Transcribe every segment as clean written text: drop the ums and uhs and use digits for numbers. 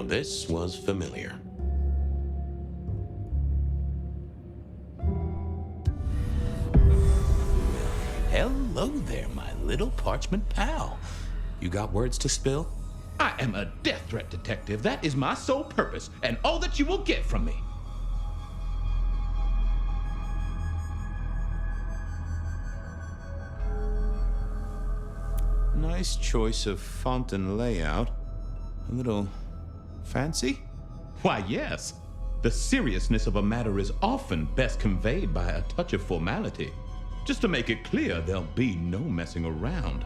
Now this was familiar. Hello there, my little parchment pal. You got words to spill? I am a death threat detective. That is my sole purpose, and all that you will get from me. Nice choice of font and layout. A little fancy? Why, yes. The seriousness of a matter is often best conveyed by a touch of formality. Just to make it clear, there'll be no messing around.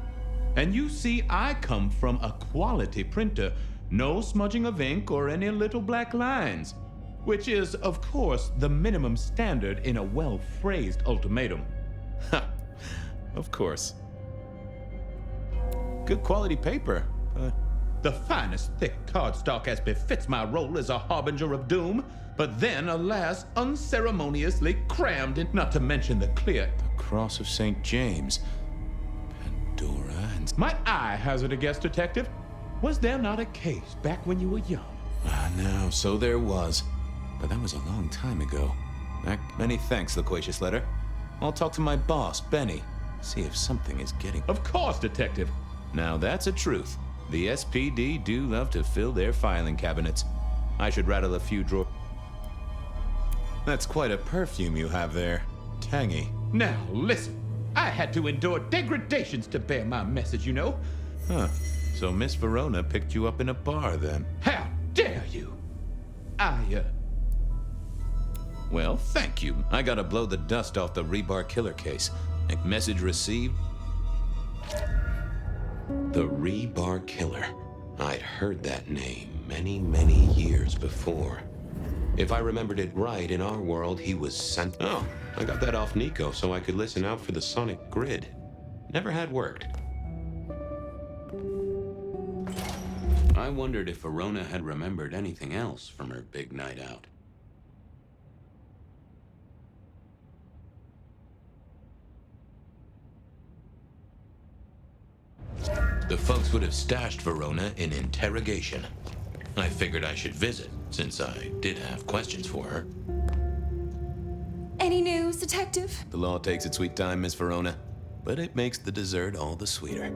And you see, I come from a quality printer. No smudging of ink or any little black lines. Which is, of course, the minimum standard in a well-phrased ultimatum. Ha! Of course. Good quality paper, but... The finest thick cardstock as befits my role as a harbinger of doom, but then, alas, unceremoniously crammed in, not to mention the clear... The Cross of St. James. Pandora and... Might I hazard a guess, detective? Was there not a case back when you were young? No, so there was. But that was a long time ago. Many thanks, loquacious letter. I'll talk to my boss, Benny. See if something is getting... Of course, detective. Now that's a truth. The SPD do love to fill their filing cabinets. I should rattle a few drawers. That's quite a perfume you have there. Tangy. Now, listen. I had to endure degradations to bear my message, you know. Huh. So Miss Verona picked you up in a bar, then? How dare you? Well, thank you. I gotta blow the dust off the Rebar killer case. Message received. The Rebar Killer. I'd heard that name many, many years before. If I remembered it right, in our world, he was sent... Oh, I got that off Nico so I could listen out for the sonic grid. Never had worked. I wondered if Verona had remembered anything else from her big night out. The folks would have stashed Verona in interrogation. I figured I should visit, since I did have questions for her. Any news, detective? The law takes its sweet time, Miss Verona, but it makes the dessert all the sweeter.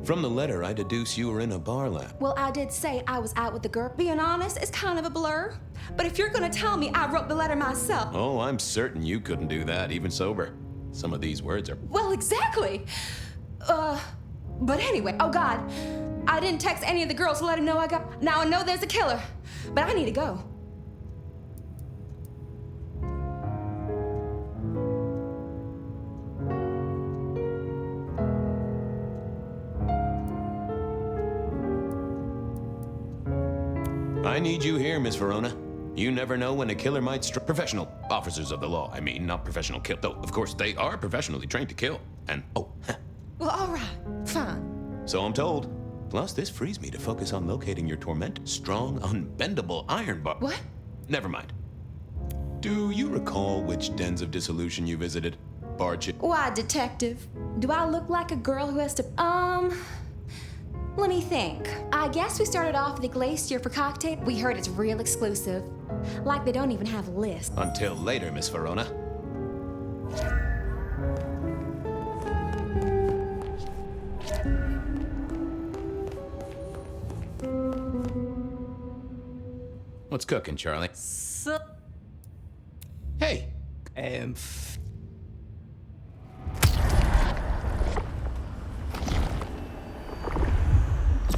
From the letter, I deduce you were in a bar lab. Well, I did say I was out with the girl. Being honest, it's kind of a blur. But if you're gonna tell me I wrote the letter myself... Oh, I'm certain you couldn't do that, even sober. Some of these words are... Well, exactly. But anyway, oh God, I didn't text any of the girls to let them know I got... Now I know there's a killer, but I need to go. I need you here, Miss Verona. You never know when a killer might strike. Professional officers of the law, I mean, not professional kill. Though, of course, they are professionally trained to kill. And, oh, Well, all right, fine. so I'm told. Plus, this frees me to focus on locating your tormented, strong, unbendable iron bar. What? Never mind. Do you recall which dens of dissolution you visited? Barch. Why, detective? Do I look like a girl who has to... Let me think. I guess we started off at the Glacier for cocktail. We heard it's real exclusive. Like they don't even have a list. Until later, Miss Verona. What's cooking, Charlie? So, Hey!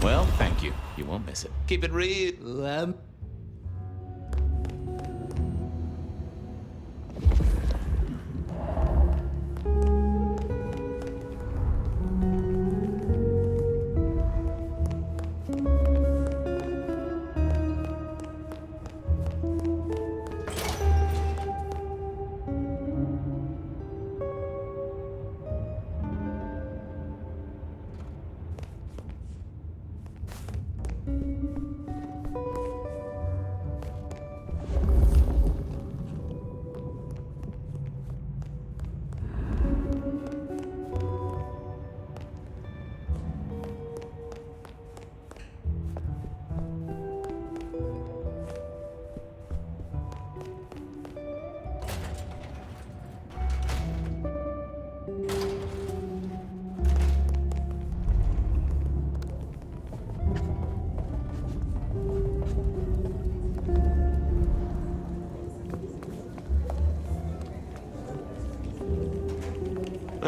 Well, thank you. You won't miss it. Keep it real.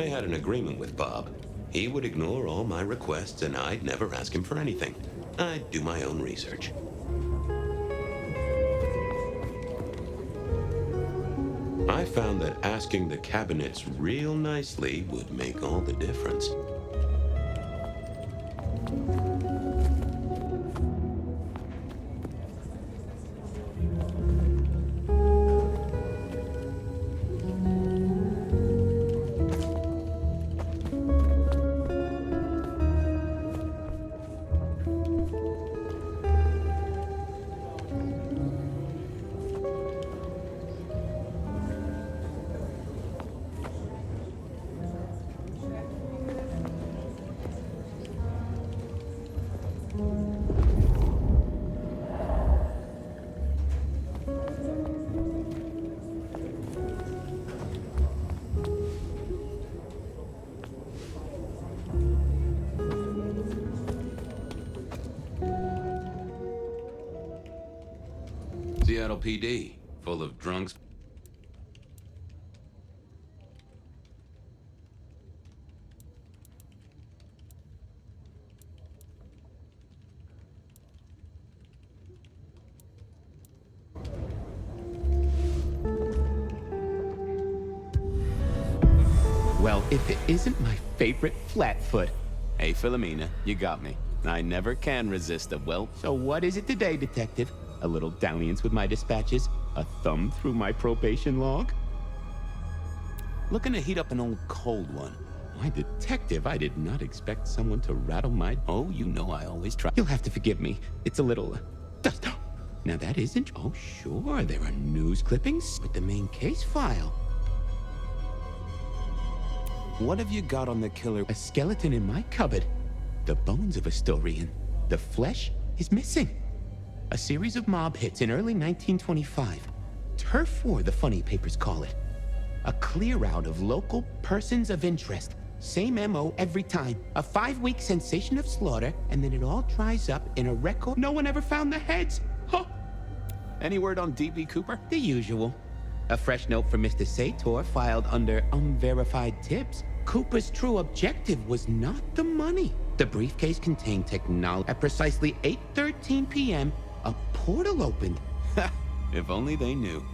I had an agreement with Bob. He would ignore all my requests and I'd never ask him for anything. I'd do my own research. I found that asking the cabinets real nicely would make all the difference. Seattle PD, full of drunks. Well, if it isn't my favorite Flatfoot. Hey, Philomena, you got me. I never can resist a well. So what is it today, Detective? A little dalliance with my dispatches? A thumb through my probation log? Looking to heat up an old cold one. Why, Detective, I did not expect someone to rattle my... Oh, you know I always try. You'll have to forgive me. It's a little... dust. Now that isn't... Oh, sure, there are news clippings with the main case file. What have you got on the killer? A skeleton in my cupboard. The bones of a Storian. The flesh is missing. A series of mob hits in early 1925. Turf war, the funny papers call it. A clear out of local persons of interest. Same MO every time. A 5-week sensation of slaughter, and then it all dries up in a record. No one ever found the heads. Huh. Any word on DB Cooper? The usual. A fresh note from Mr. Sator filed under unverified tips. Cooper's true objective was not the money. The briefcase contained technology. At precisely 8:13 p.m., a portal opened. If only they knew.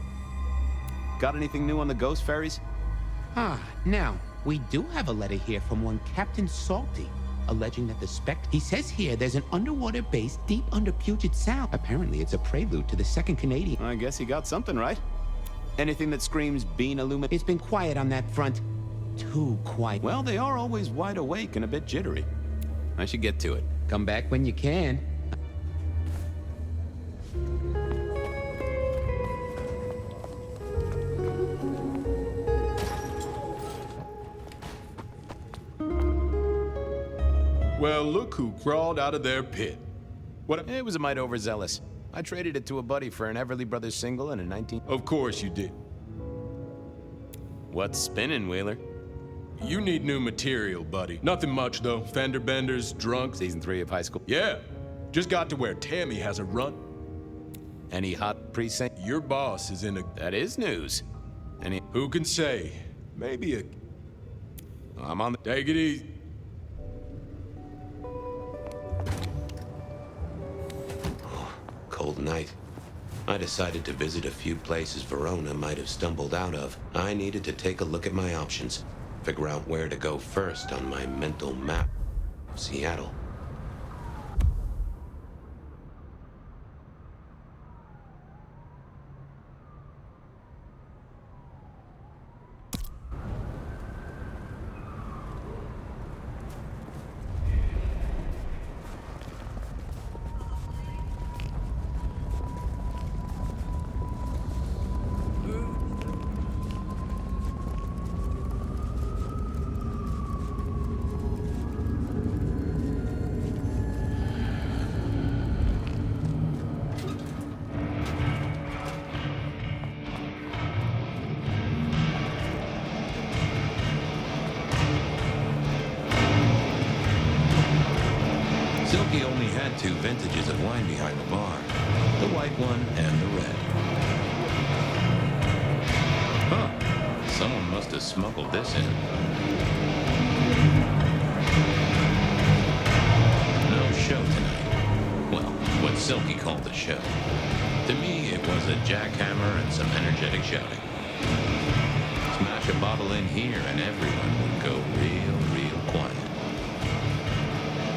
Got anything new on the ghost ferries? Now, we do have a letter here from one Captain Salty, alleging that the He says here there's an underwater base deep under Puget Sound. Apparently it's a prelude to the Second Canadian. I guess he got something right. Anything that screams bean illuminate? It's been quiet on that front. Too quiet. Well, they are always wide awake and a bit jittery. I should get to it. Come back when you can. Well, look who crawled out of their pit. What? It was a mite overzealous. I traded it to a buddy for an Everly Brothers single and a 19... Of course you did. What's spinning, Wheeler? You need new material, buddy. Nothing much, though. Fender benders, drunks. Season 3 of high school. Yeah. Just got to where Tammy has a run. Any hot precinct? Your boss is in a... That is news. Any... Who can say? Maybe a... I'm on the... Take it easy. Cold night. I decided to visit a few places Verona might have stumbled out of. I needed to take a look at my options, figure out where to go first on my mental map of Seattle. Silky only had 2 vintages of wine behind the bar, the white one and the red. Huh, someone must have smuggled this in. show. To me, it was a jackhammer and some energetic shouting. Smash a bottle in here and everyone would go real quiet.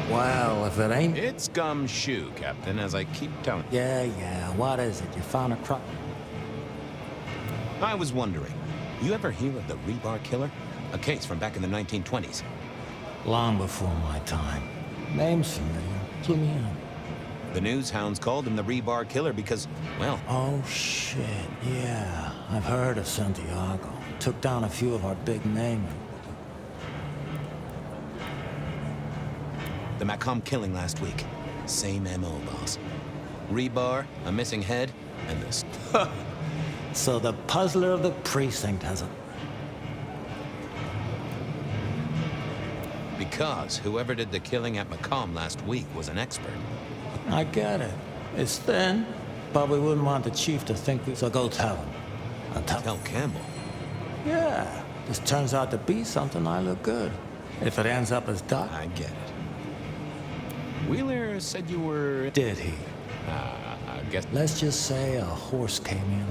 Well, if it ain't... It's gumshoe, Captain, as I keep telling you. Yeah, what is it? You found a crop? I was wondering, you ever hear of the rebar killer? A case from back in the 1920s. Long before my time. Name's familiar. Clue me in. The news hounds called him the rebar killer because, well... Oh, shit, yeah. I've heard of Santiago. Took down a few of our big names. The Macomb killing last week. Same MO, boss. Rebar, a missing head, and this. So the puzzler of the precinct has a... Because whoever did the killing at Macomb last week was an expert. I get it. It's thin, but we wouldn't want the chief to think we... So go tell him. I'll Tell Campbell. Yeah. This turns out to be something, I look good. If it ends up as Doc... I get it. Wheeler said you were... Did he? I guess... Let's just say a horse came in.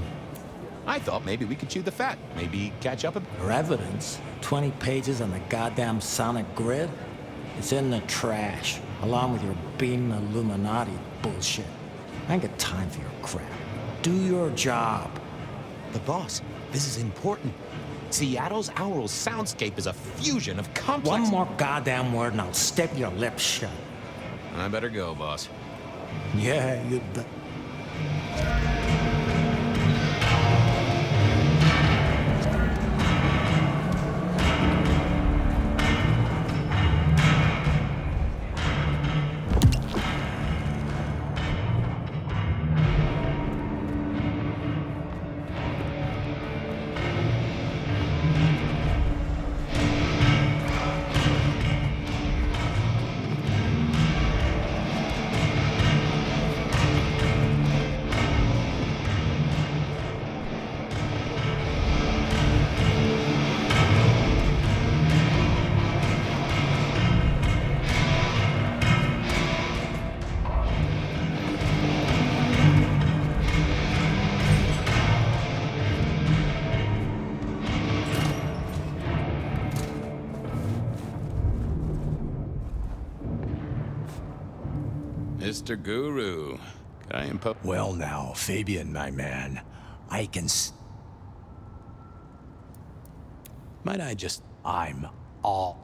I thought maybe we could chew the fat. Maybe catch up a... For evidence, 20 pages on the goddamn sonic grid? It's in the trash, along with your bean Illuminati bullshit. I ain't got time for your crap. Do your job. But boss, this is important. Seattle's aural soundscape is a fusion of complex... One more goddamn word and I'll stick your lips shut. I better go, boss. Yeah, you bet. Mr. Guru, can I impose... Well now, Fabian, my man, I can Might I just... I'm all...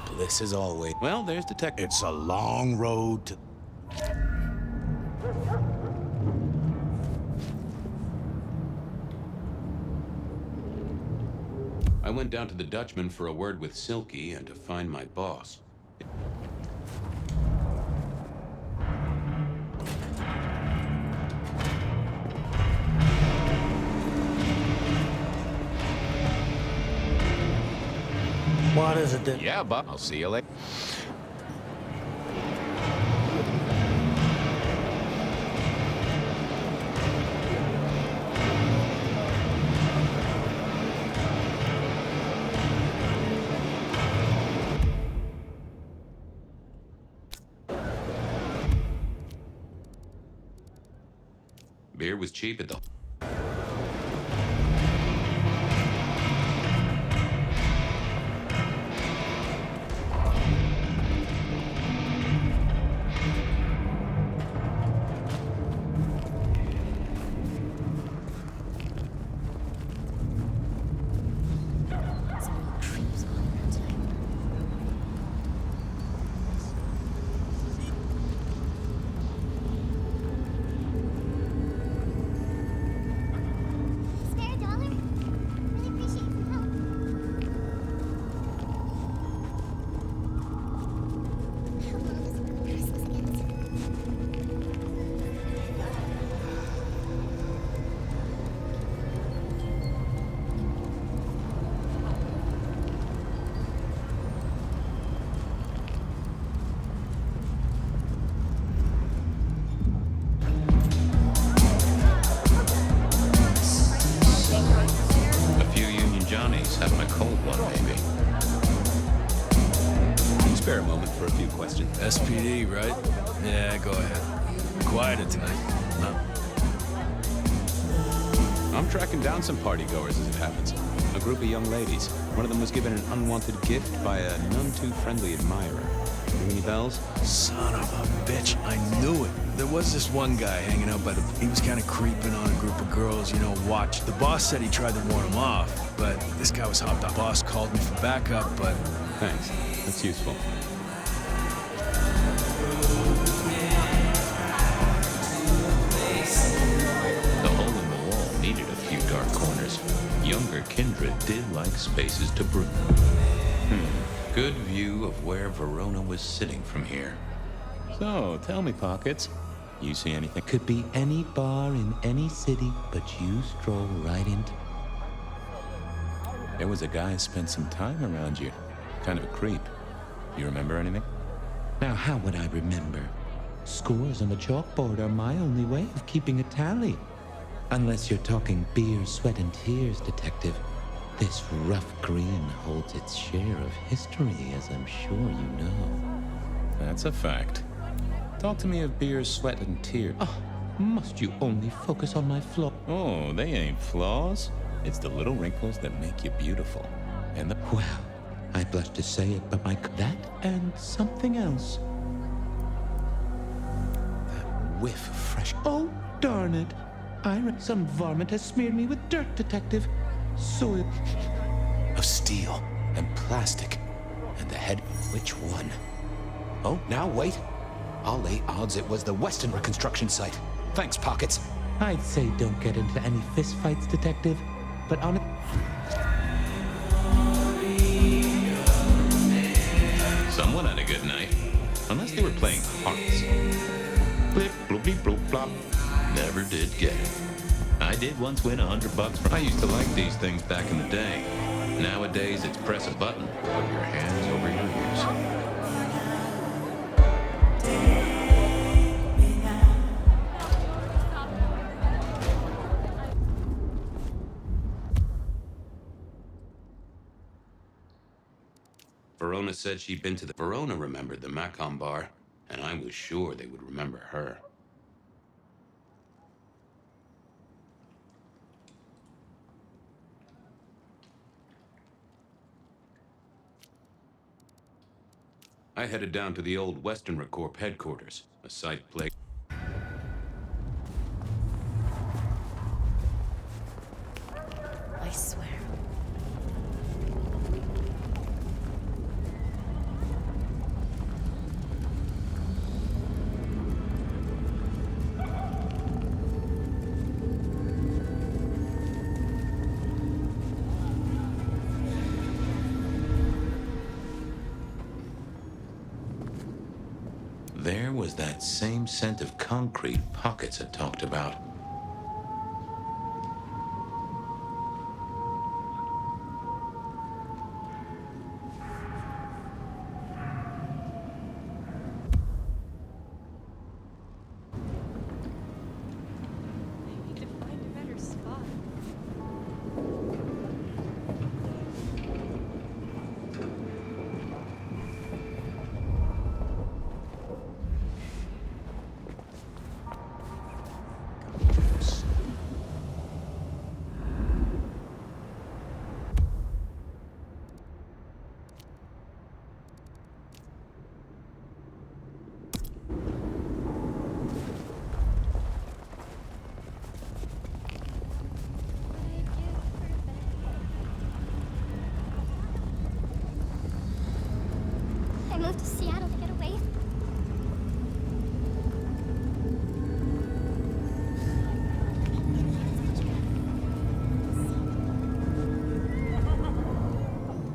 Bliss as always. Well, there's Detective. It's a long road to... I went down to the Dutchman for a word with Silky and to find my boss. What is it that... Yeah, but I'll see you later. Beer was cheap at the... Spare a dollar? Really appreciate some help. How long is Christmas again? A few Union Johnnies having a cold one, maybe. spare a moment for a few questions? SPD, right? Yeah, go ahead. Quieter tonight. No. I'm tracking down some partygoers as it happens. A group of young ladies. One of them was given an unwanted gift by a none-too-friendly admirer. Ring any bells? Son of a bitch, I knew it. There was this one guy hanging out by the... He was kind of creeping on a group of girls, you know, watch. The boss said he tried to warn him off, but this guy was hopped up. Boss called me for backup, but... Thanks. That's useful. The hole in the wall needed a few dark corners. Younger kindred did like spaces to brew. Good view of where Verona was sitting from here. So, tell me, Pockets. You see anything? Could be any bar in any city, but you stroll right into. There was a guy who spent some time around you. Kind of a creep. You remember anything? Now, how would I remember? Scores on the chalkboard are my only way of keeping a tally. Unless you're talking beer, sweat, and tears, Detective. This rough green holds its share of history, as I'm sure you know. That's a fact. Talk to me of beer, sweat, and tears. Oh, must you only focus on my flaw? Oh, they ain't flaws. It's the little wrinkles that make you beautiful. And the... Well, I blush to say it, but that and something else. That whiff of fresh... Oh, darn it. Some varmint has smeared me with dirt, Detective. Soil. Of steel and plastic. And the head... Which one? Oh, now wait. I'll lay odds it was the Weston reconstruction site. Thanks, Pockets. I'd say don't get into any fistfights, Detective. But on it... Someone had a good night. Unless they were playing hearts. Blip, bloopy, bloop, blop. Never did get it. I did once win $100 from... I used to like these things back in the day. Nowadays, it's press a button, put your hands over your ears. Verona said she'd been to the... Verona remembered the Macon bar, and I was sure they would remember her. I headed down to the old Western Recorp headquarters, a site plagued. I swear. There was that same scent of concrete Pockets had talked about. I need to find a better spot. I moved to Seattle to get away.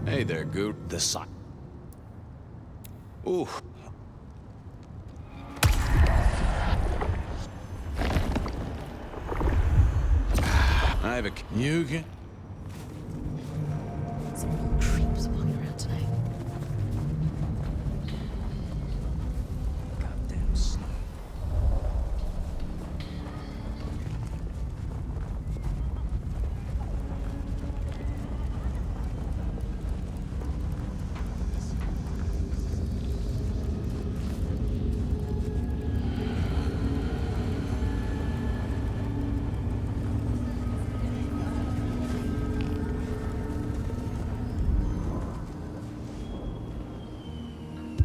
Hey there, Goot. The sun. Ooh. I have a... You can... Some real creeps walking around tonight. Goddamn snow.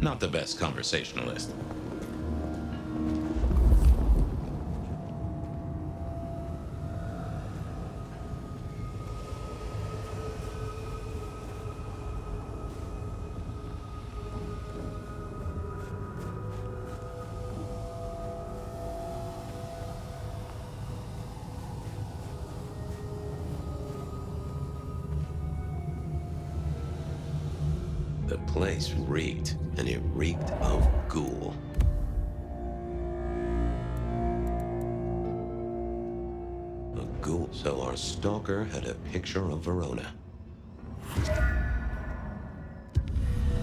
Not the best conversationalist. The place reeked, and it reeked of ghoul. A ghoul. So our stalker had a picture of Verona.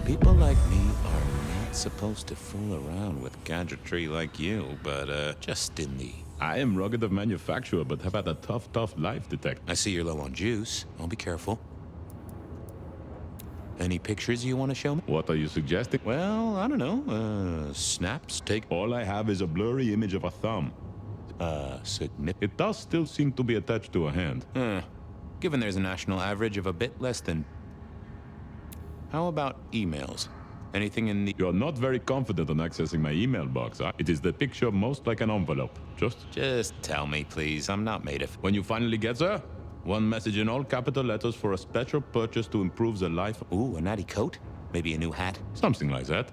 People like me are not supposed to fool around with gadgetry like you, but just in the... I am rugged of manufacture, but have had a tough life, Detective. I see you're low on juice. I'll be careful. Any pictures you want to show me? What are you suggesting? Well, I don't know. Snaps, take... All I have is a blurry image of a thumb. Significant. It does still seem to be attached to a hand. Given there's a national average of a bit less than... How about emails? Anything in the... You're not very confident on accessing my email box, huh? It is the picture most like an envelope. Just tell me, please. I'm not made of... When you finally get there, one message in all capital letters for a special purchase to improve the life... Ooh, a natty coat? Maybe a new hat? Something like that.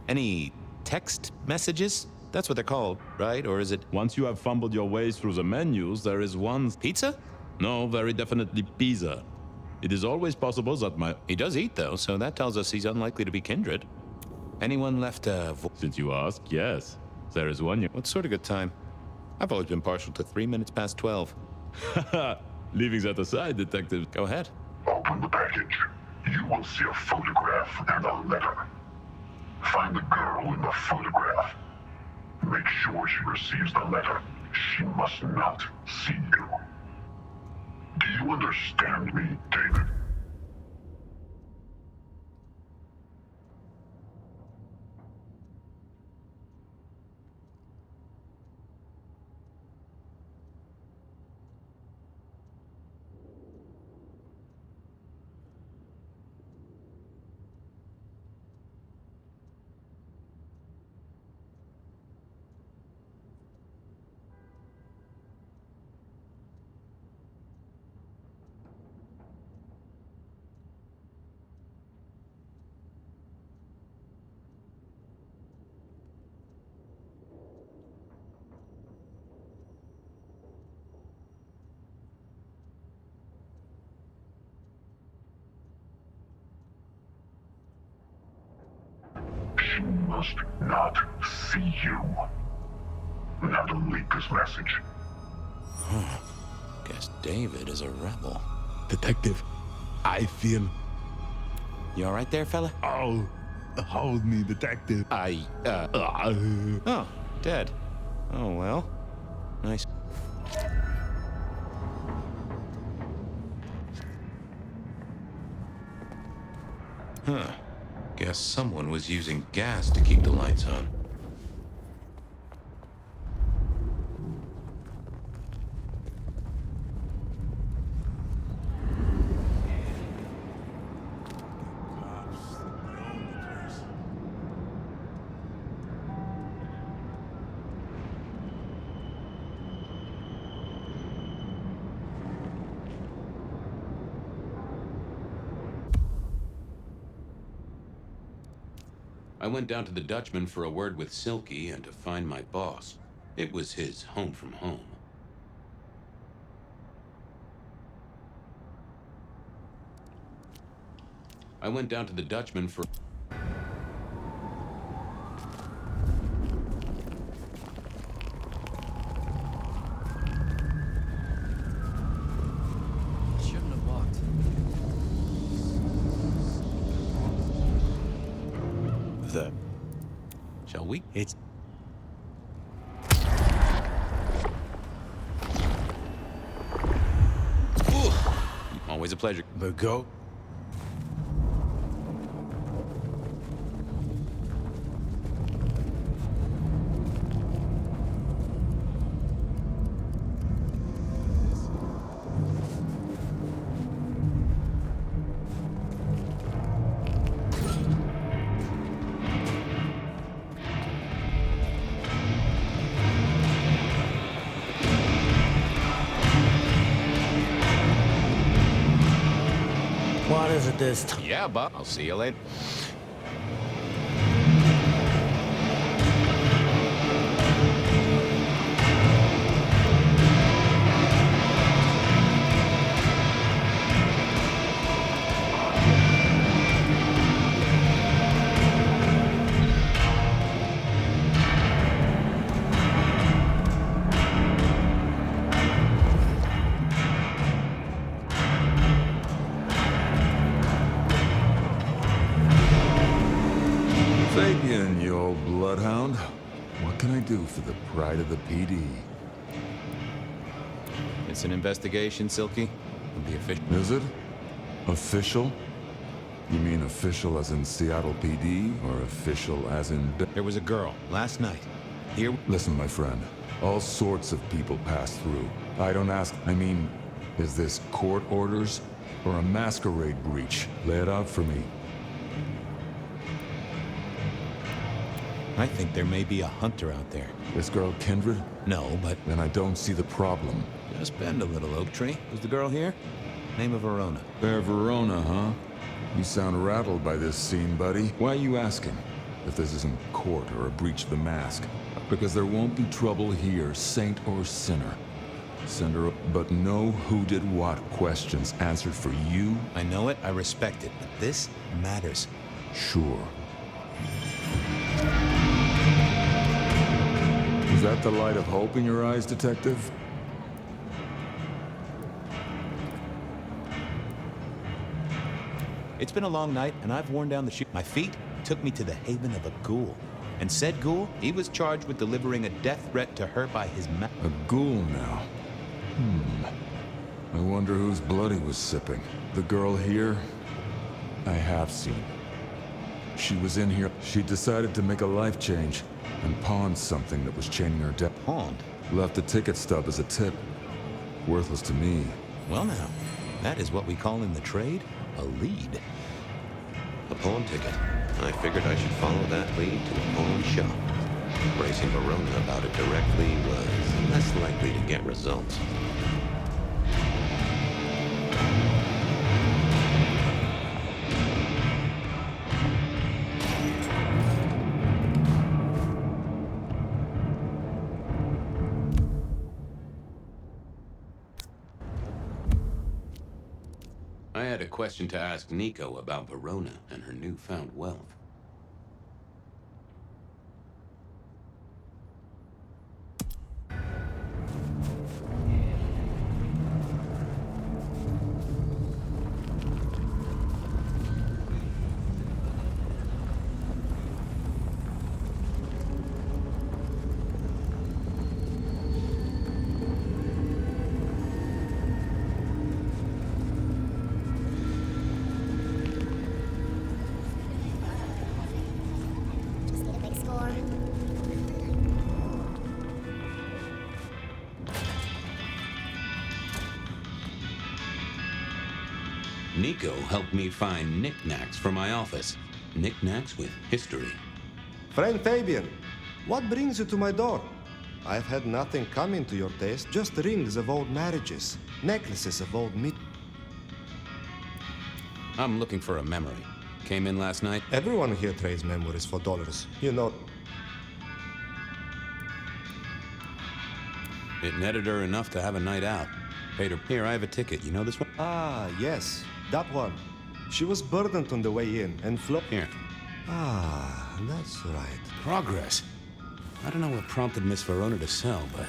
Any text messages? That's what they're called, right? Or is it... Once you have fumbled your ways through the menus, there is one... Pizza? No, very definitely pizza. It is always possible that my... He does eat, though, so that tells us he's unlikely to be kindred. Anyone left a... Since you ask, yes. There is one... What sort of good time? I've always been partial to 3 minutes past 12. Haha, leaving that aside, Detective. Go ahead. Open the package. You will see a photograph and a letter. Find the girl in the photograph. Make sure she receives the letter. She must not see you. Do you understand me, David? She must not see you. Now delete this message. Guess David is a rebel. Detective, I feel... You all right there, fella? Oh, hold me, Detective. Oh, dead. Oh, well. Nice. Huh. Guess someone was using gas to keep the lights on. I went down to the Dutchman for a word with Silky and to find my boss. It was his home from home. I went down to the Dutchman for... Shouldn't have walked. Shall we? It's... Always a pleasure. But go. is it this time? Yeah, Buck. I'll see you later. Fabian, you old bloodhound. What can I do for the pride of the PD? It's an investigation, Silky. The official. Is it? Official? You mean official as in Seattle PD, or official as in... There was a girl last night. Here. Listen, my friend. All sorts of people pass through. I don't ask... I mean, is this court orders or a masquerade breach? Lay it out for me. I think there may be a hunter out there. This girl Kindred? No, but... Then I don't see the problem. Just bend a little, Oak Tree. Was the girl here? Name of Verona. Fair Verona, huh? You sound rattled by this scene, buddy. Why are you asking? If this isn't court or a breach of the mask. Because there won't be trouble here, saint or sinner. Send her up, but no who did what questions answered for you. I know it, I respect it, but this matters. Sure. Is that the light of hope in your eyes, Detective? It's been a long night, and I've worn down the shoe. My feet took me to the haven of a ghoul. And said ghoul, he was charged with delivering a death threat to her by his ma- A ghoul now. I wonder whose blood he was sipping. The girl here? I have seen. She was in here. She decided to make a life change and pawned something that was chaining her down. Pawned? Left a ticket stub as a tip. Worthless to me. Well now, that is what we call in the trade a lead. A pawn ticket. I figured I should follow that lead to a pawn shop. Bracing Verona about it directly was less likely to get results. I had a question to ask Nico about Verona and her newfound wealth. Just need a big score. Nico helped me find knickknacks for my office. Knickknacks with history. Friend Fabian, what brings you to my door? I've had nothing coming to your taste, just rings of old marriages, necklaces of old meat. I'm looking for a memory. Came in last night. Everyone here trades memories for dollars. You know. It netted her enough to have a night out. Paid her. Here, I have a ticket. You know this one? Ah, yes, that one. She was burdened on the way in and Here. Ah, that's right. Progress. I don't know what prompted Miss Verona to sell, but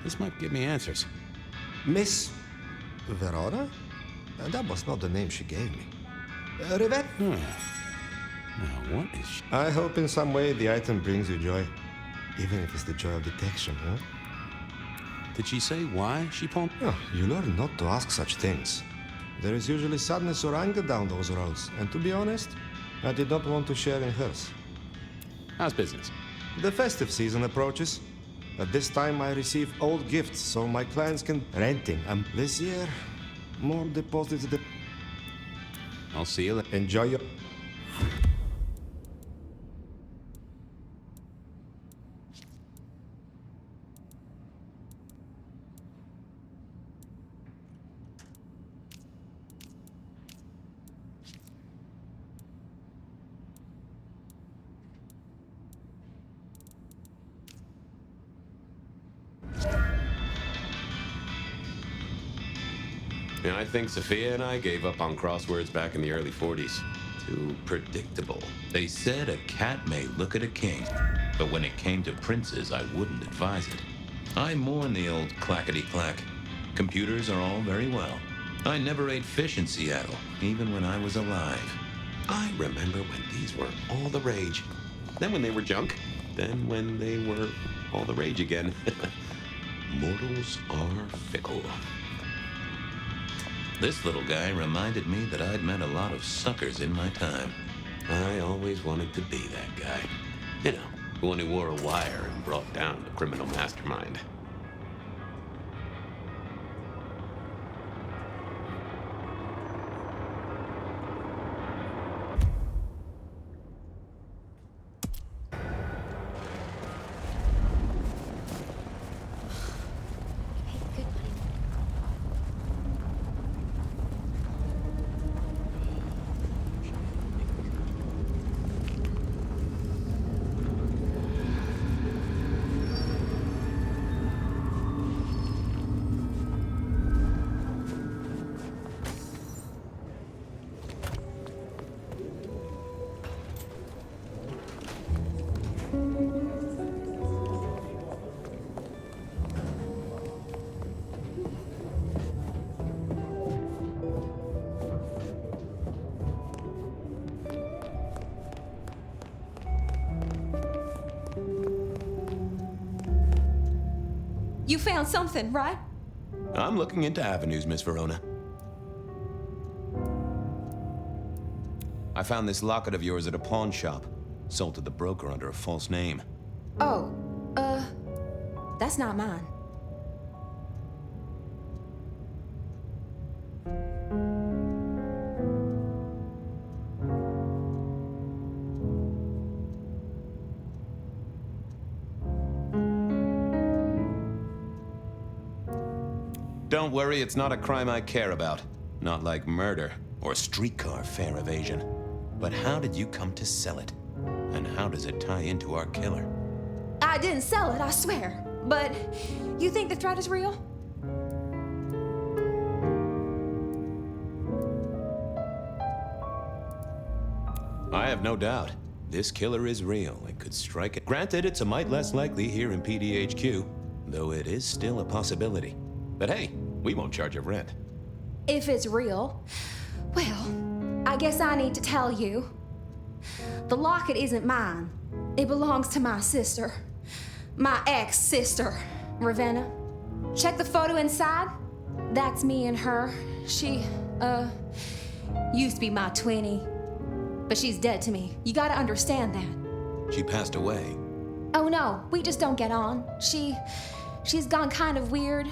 this might give me answers. Miss Verona? That was not the name she gave me. Rivette? Now, what is she? I hope in some way the item brings you joy. Even if it's the joy of detection, huh? Did she say why she pawned? Oh, you learn not to ask such things. There is usually sadness or anger down those roads, and to be honest, I did not want to share in hers. How's business? The festive season approaches. At this time, I receive old gifts so my clients can renting. This year, more deposits. I'll see you later. Enjoy your. And I think Sophia and I gave up on crosswords back in the early 40s. Too predictable. They said a cat may look at a king, but when it came to princes, I wouldn't advise it. I mourn the old clackety-clack. Computers are all very well. I never ate fish in Seattle, even when I was alive. I remember when these were all the rage. Then when they were junk. Then when they were all the rage again. Mortals are fickle. This little guy reminded me that I'd met a lot of suckers in my time. I always wanted to be that guy. You know, the one who wore a wire and brought down the criminal mastermind. You found something, right? I'm looking into avenues, Miss Verona. I found this locket of yours at a pawn shop. Sold to the broker under a false name. Oh, that's not mine. Don't worry, it's not a crime I care about. Not like murder or streetcar fare evasion. But how did you come to sell it? And how does it tie into our killer? I didn't sell it, I swear. But you think the threat is real? I have no doubt. This killer is real and could strike it. Granted, it's a mite less likely here in PDHQ, though it is still a possibility. But hey, we won't charge you rent. If it's real, well, I guess I need to tell you. The locket isn't mine. It belongs to my sister. My ex-sister, Ravenna. Check the photo inside. That's me and her. She, used to be my twinnie. But she's dead to me. You gotta understand that. She passed away. Oh no, we just don't get on. She's gone kind of weird.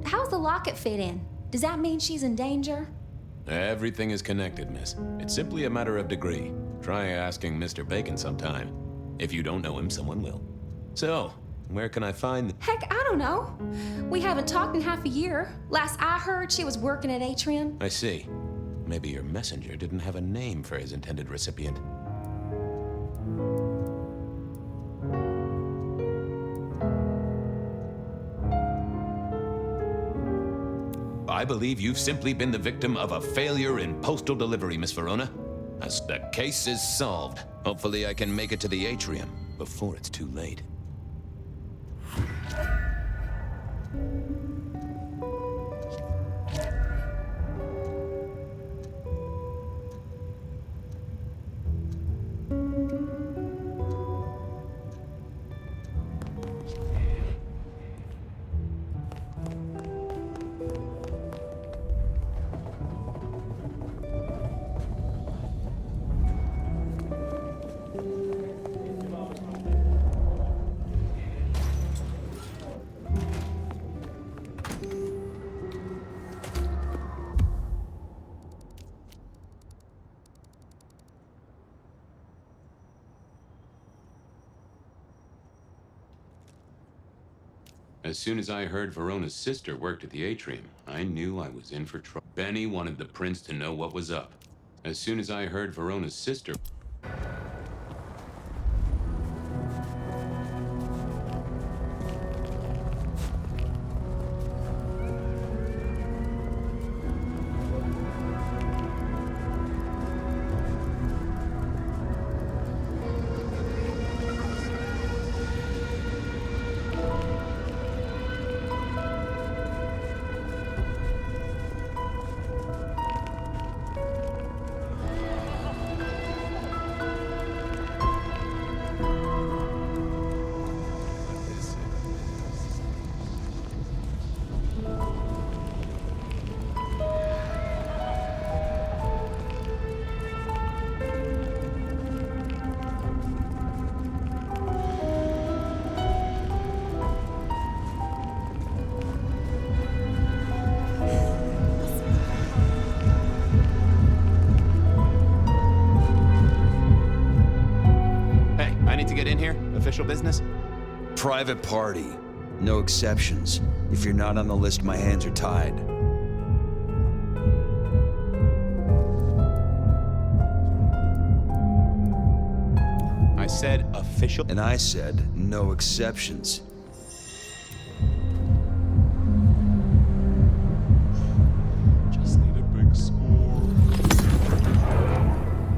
How's the locket fit in? Does that mean she's in danger? Everything is connected, miss. It's simply a matter of degree. Try asking Mr. Bacon sometime. If you don't know him, someone will. So, where can I find the— Heck, I don't know. We haven't talked in half a year. Last I heard, she was working at Atrium. I see. Maybe your messenger didn't have a name for his intended recipient. I believe you've simply been the victim of a failure in postal delivery, Miss Verona. As the case is solved, hopefully I can make it to the Atrium before it's too late. As soon as I heard Verona's sister worked at the Atrium, I knew I was in for trouble. Benny wanted the prince to know what was up. As soon as I heard Verona's sister... official business? Private party. No exceptions. If you're not on the list, my hands are tied. I said official. And I said no exceptions. Just need a big score.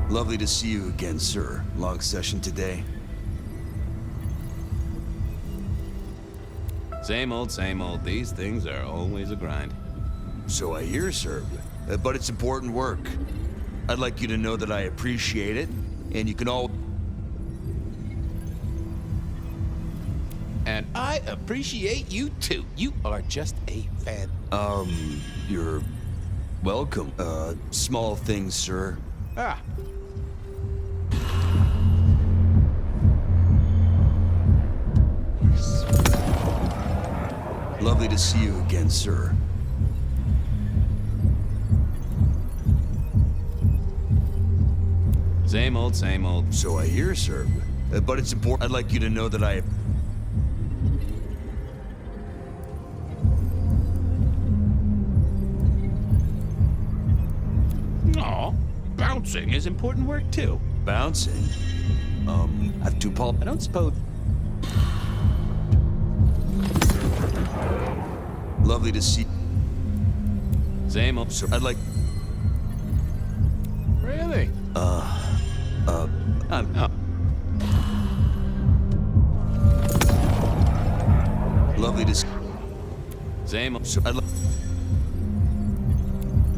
Lovely to see you again, sir. Long session today. Same old, same old. These things are always a grind. So I hear, sir. But it's important work. I'd like you to know that I appreciate it, and you can all... And I appreciate you too. You are just a fan. You're welcome. Small things, sir. Ah. Lovely to see you again, sir. Same old, same old. So I hear, sir. But it's important. I'd like you to know that I... Aw, bouncing is important work too. Bouncing? I've two I don't suppose... Lovely to see... Same old... Sir, I'd like... Really? Lovely to see... Same old... Sir, I'd like...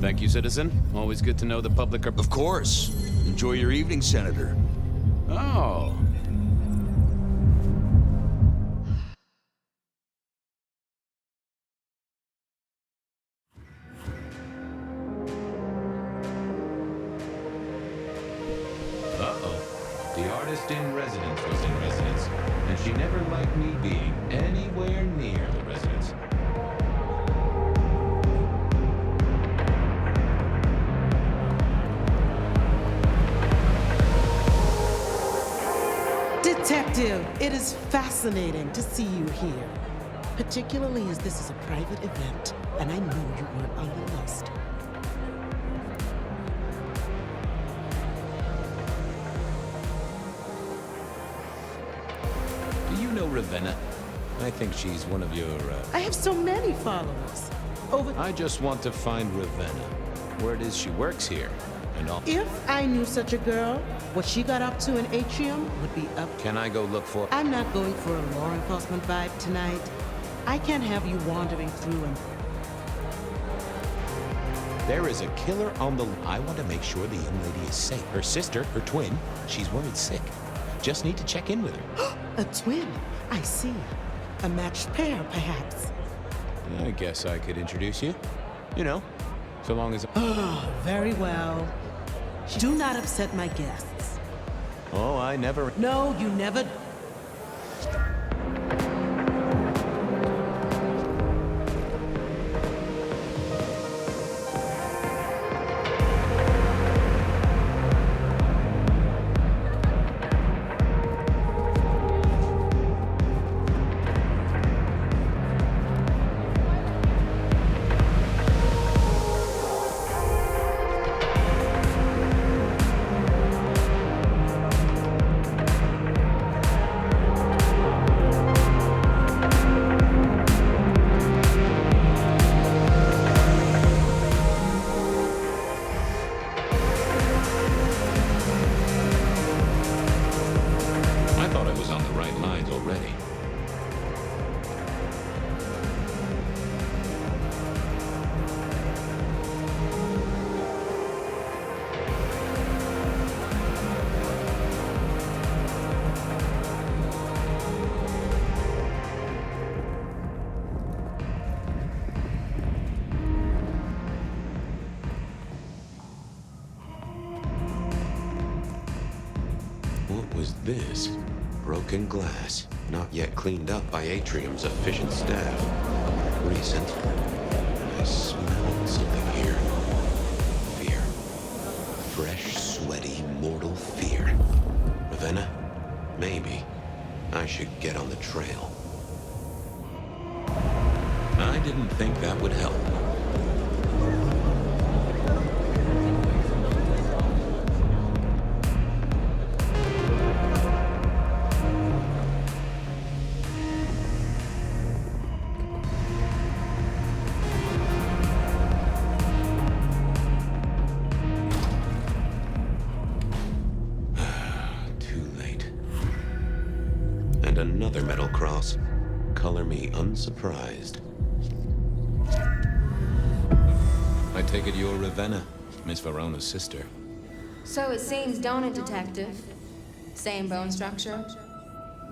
Thank you, citizen. Always good to know the public are... Of course. Enjoy your evening, Senator. Oh. Uh-oh. The artist in residence was in residence, and she never liked me being anywhere near the residence. Detective, it is fascinating to see you here, particularly as this is a private event, and I know you weren't on the list. Do you know Ravenna? I think she's one of your, I have so many followers. I just want to find Ravenna. Word is she works here, and all... If I knew such a girl, what she got up to in Atrium would be up. Can I go look for... I'm not going for a law enforcement vibe tonight. I can't have you wandering through and... There is a killer on the... I want to make sure the young lady is safe. Her sister, her twin, she's worried sick. Just need to check in with her. A twin? I see. A matched pair, perhaps. I guess I could introduce you. You know, so long as... Oh, very well. Do not upset my guests. Oh, I never... No, you never... What was this? Broken glass, not yet cleaned up by Atrium's efficient staff. Recent. I smelled something here. Fear. Fresh, sweaty, mortal fear. Ravenna? Maybe. I should... and another metal cross. Color me unsurprised. I take it you're Ravenna, Miss Verona's sister. So it seems, don't it, Detective? Same bone structure?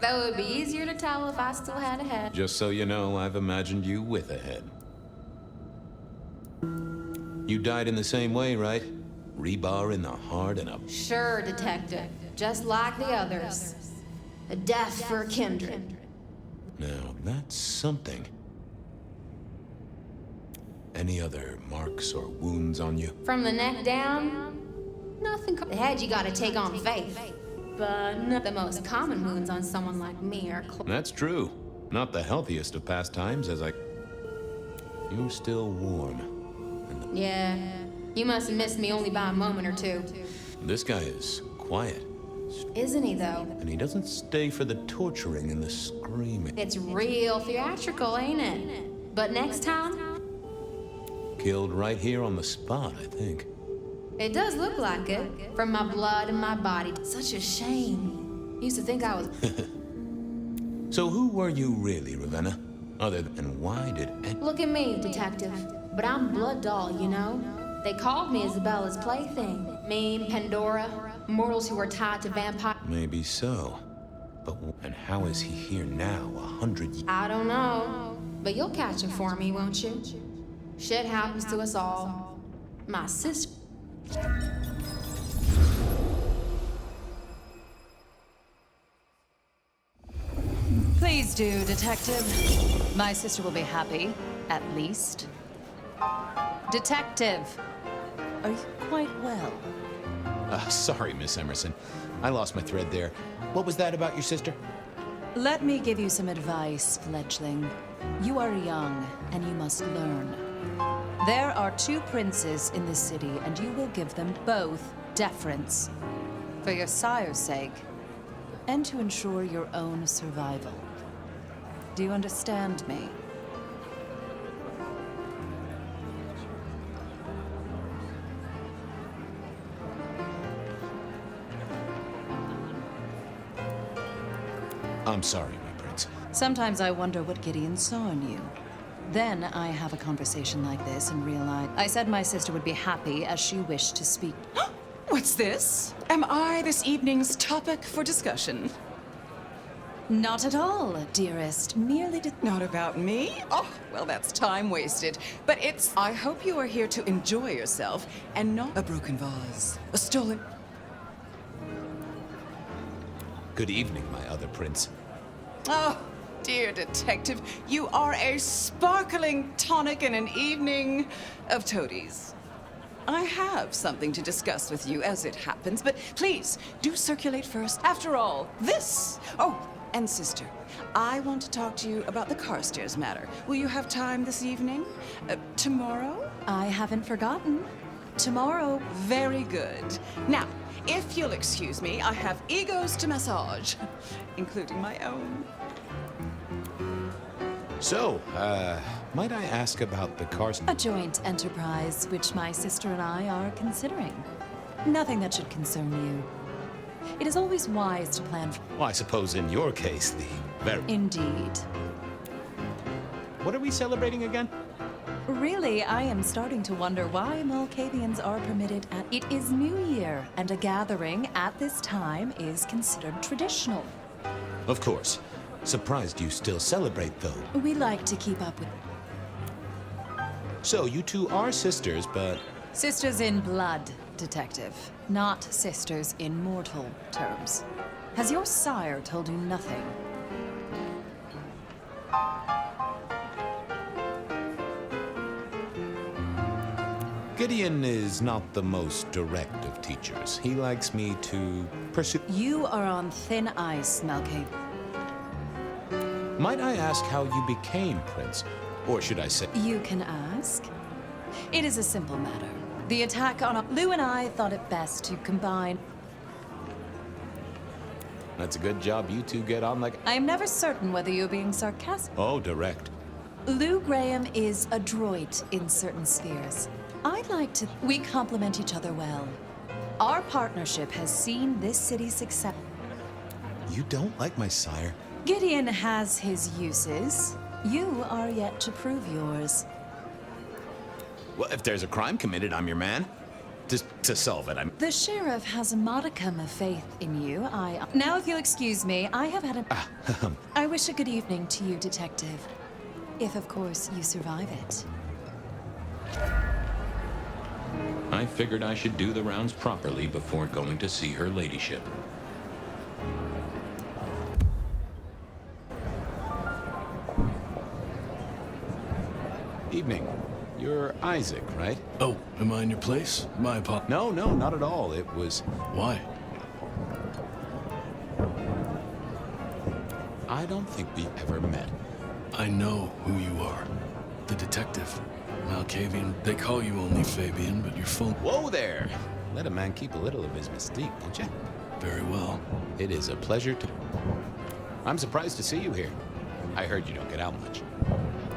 Though it would be easier to tell if I still had a head. Just so you know, I've imagined you with a head. You died in the same way, right? Rebar in the heart and a... Sure, Detective. Just like the others. A death for a kindred. Now, that's something. Any other marks or wounds on you? From the neck down, nothing. The head you gotta take on faith. But not the most common wounds on someone like me are That's true. Not the healthiest of pastimes, as I... You're still warm. Yeah, you must have missed me only by a moment or two. This guy is quiet. Isn't he, though? And he doesn't stay for the torturing and the screaming. It's real theatrical, ain't it? But next time, Killed right here on the spot, I think. it does look like it. From my blood and my body. Such a shame. Used to think I was... So who were you really, Ravenna? Other than... And why did... Look at me, Detective. But I'm Blood Doll, you know? They called me Isabella's plaything. Me, Pandora, mortals who are tied to vampire... Maybe so. But... And how is he here now, 100 years? I don't know. But you'll catch him for me, won't you? Shit happens to us all. My sister... Please do, Detective. My sister will be happy, at least. Detective, are you quite well? Sorry, Miss Emerson. I lost my thread there. What was that about your sister? Let me give you some advice, fledgling. You are young, and you must learn. There are 2 princes in this city, and you will give them both deference. For your sire's sake, and to ensure your own survival. Do you understand me? I'm sorry, my prince. Sometimes I wonder what Gideon saw in you. Then I have a conversation like this and realize I said my sister would be happy as she wished to speak. What's this? Am I this evening's topic for discussion? Not at all, dearest. Merely Not about me? Oh, well, that's time wasted. But it's... I hope you are here to enjoy yourself and not a broken vase, a stolen... Good evening, my other prince. Oh, dear detective, you are a sparkling tonic in an evening of toadies. I have something to discuss with you as it happens, but please, do circulate first. After all, this... Oh, and sister, I want to talk to you about the Carstairs matter. Will you have time this evening? Tomorrow? I haven't forgotten. Tomorrow. Very good. Now, if you'll excuse me, I have egos to massage, including my own. So, might I ask about the Carstairs? A joint enterprise, which my sister and I are considering. Nothing that should concern you. It is always wise to plan for... Well, I suppose in your case, the very... Indeed. What are we celebrating again? Really, I am starting to wonder why Malkavians are permitted at... It is New Year, and a gathering at this time is considered traditional. Of course. Surprised you still celebrate, though. We like to keep up with... So, you two are sisters, but... Sisters in blood, Detective. Not sisters in mortal terms. Has your sire told you nothing? Gideon is not the most direct of teachers. He likes me to pursue... You are on thin ice, Malkavian. Might I ask how you became Prince? Or should I say... You can ask. It is a simple matter. The attack on... Lou and I thought it best to combine... That's a good job you two get on like... I am never certain whether you're being sarcastic. Oh, direct. Lou Graham is adroit in certain spheres. I'd like to... We complement each other well. Our partnership has seen this city's success. You don't like my sire? Gideon has his uses. You are yet to prove yours. Well, if there's a crime committed, I'm your man. To solve it, I'm... The sheriff has a modicum of faith in you. Now, if you'll excuse me, I have had a... I wish a good evening to you, Detective. If, of course, you survive it. I figured I should do the rounds properly before going to see her ladyship. Evening. You're Isaac, right? Oh, am I in your place? My apologies. No, not at all. It was... Why? I don't think we ever met. I know who you are. The detective. Malkavian. They call you only Fabian, but you're full... Whoa there! Let a man keep a little of his mystique, won't you? Very well. It is a pleasure to... I'm surprised to see you here. I heard you don't get out much.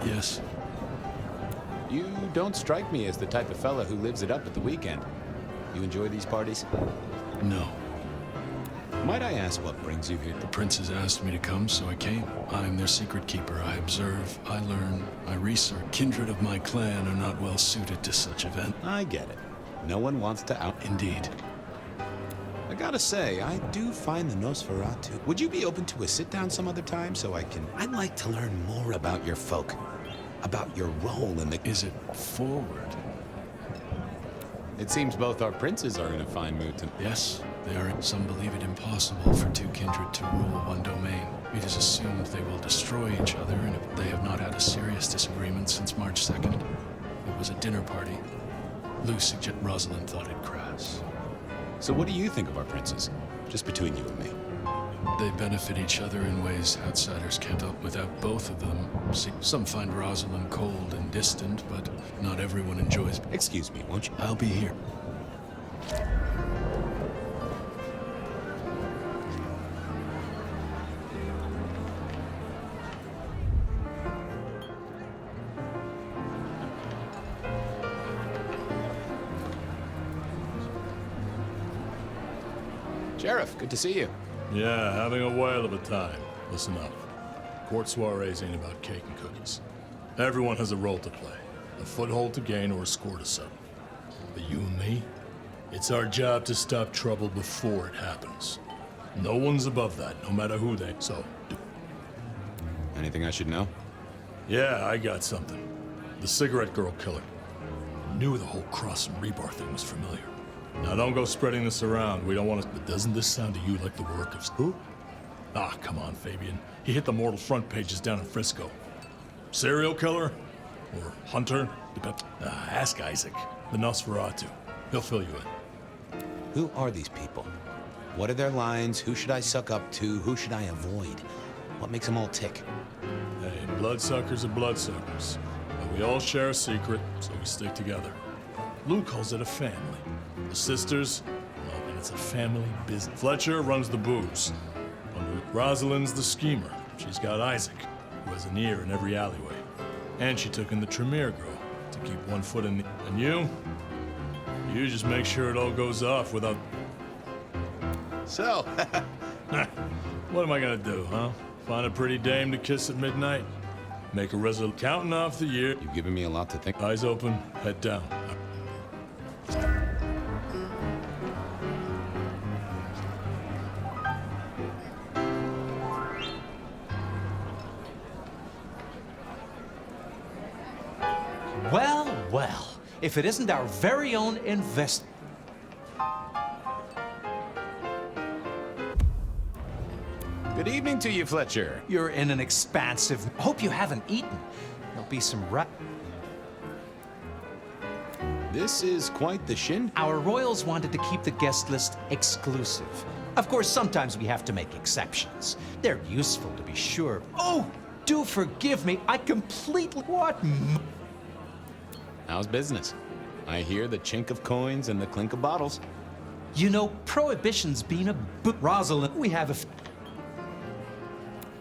Yes. You don't strike me as the type of fella who lives it up at the weekend. You enjoy these parties? No. Might I ask what brings you here? The princes asked me to come, so I came. I'm their secret keeper. I observe, I learn, I research. Kindred of my clan are not well suited to such event. I get it. No one wants to out... Indeed. I gotta say, I do find the Nosferatu. Would you be open to a sit-down some other time so I can... I'd like to learn more about your folk. About your role in the... Is it forward? It seems both our princes are in a fine mood to... Yes, they are. Some believe it impossible for two kindred to rule one domain. It is assumed they will destroy each other, and if they have not had a serious disagreement since March 2nd. It was a dinner party. Lou suggested Rosalind thought it crass. So what do you think of our princes? Just between you and me. They benefit each other in ways outsiders can't help. Without both of them, some find Rosalind cold and distant, but not everyone enjoys... Excuse me, won't you? I'll be here. Sheriff, good to see you. Yeah, having a whale of a time. Listen up. Court soirees ain't about cake and cookies. Everyone has a role to play. A foothold to gain or a score to settle. But you and me? It's our job to stop trouble before it happens. No one's above that, no matter who they... So, do. Anything I should know? Yeah, I got something. The cigarette girl killer. Knew the whole cross and rebar thing was familiar. Now don't go spreading this around. We don't want to... But doesn't this sound to you like the work of... Who? Ah, come on, Fabian. He hit the mortal front pages down in Frisco. Serial killer? Or hunter? Ask Isaac. The Nosferatu. He'll fill you in. Who are these people? What are their lines? Who should I suck up to? Who should I avoid? What makes them all tick? Hey, bloodsuckers are bloodsuckers. But we all share a secret, so we stick together. Lou calls it a family. The sisters, well, then it's a family business. Fletcher runs the booze. Rosalind's the schemer. She's got Isaac, who has an ear in every alleyway. And she took in the Tremere girl to keep one foot in the... And you just make sure it all goes off without... So, what am I gonna do, huh? Find a pretty dame to kiss at midnight? Make a resolution counting off the year. You've given me a lot to think. Eyes open, head down. Well, well, if it isn't our very own invest... Good evening to you, Fletcher. You're in an expansive... Hope you haven't eaten. There'll be some This is quite the shin. Our royals wanted to keep the guest list exclusive. Of course, sometimes we have to make exceptions. They're useful, to be sure. Oh, do forgive me. I completely... What? How's business? I hear the chink of coins and the clink of bottles. You know, Prohibition's been a Rosalind, we have a...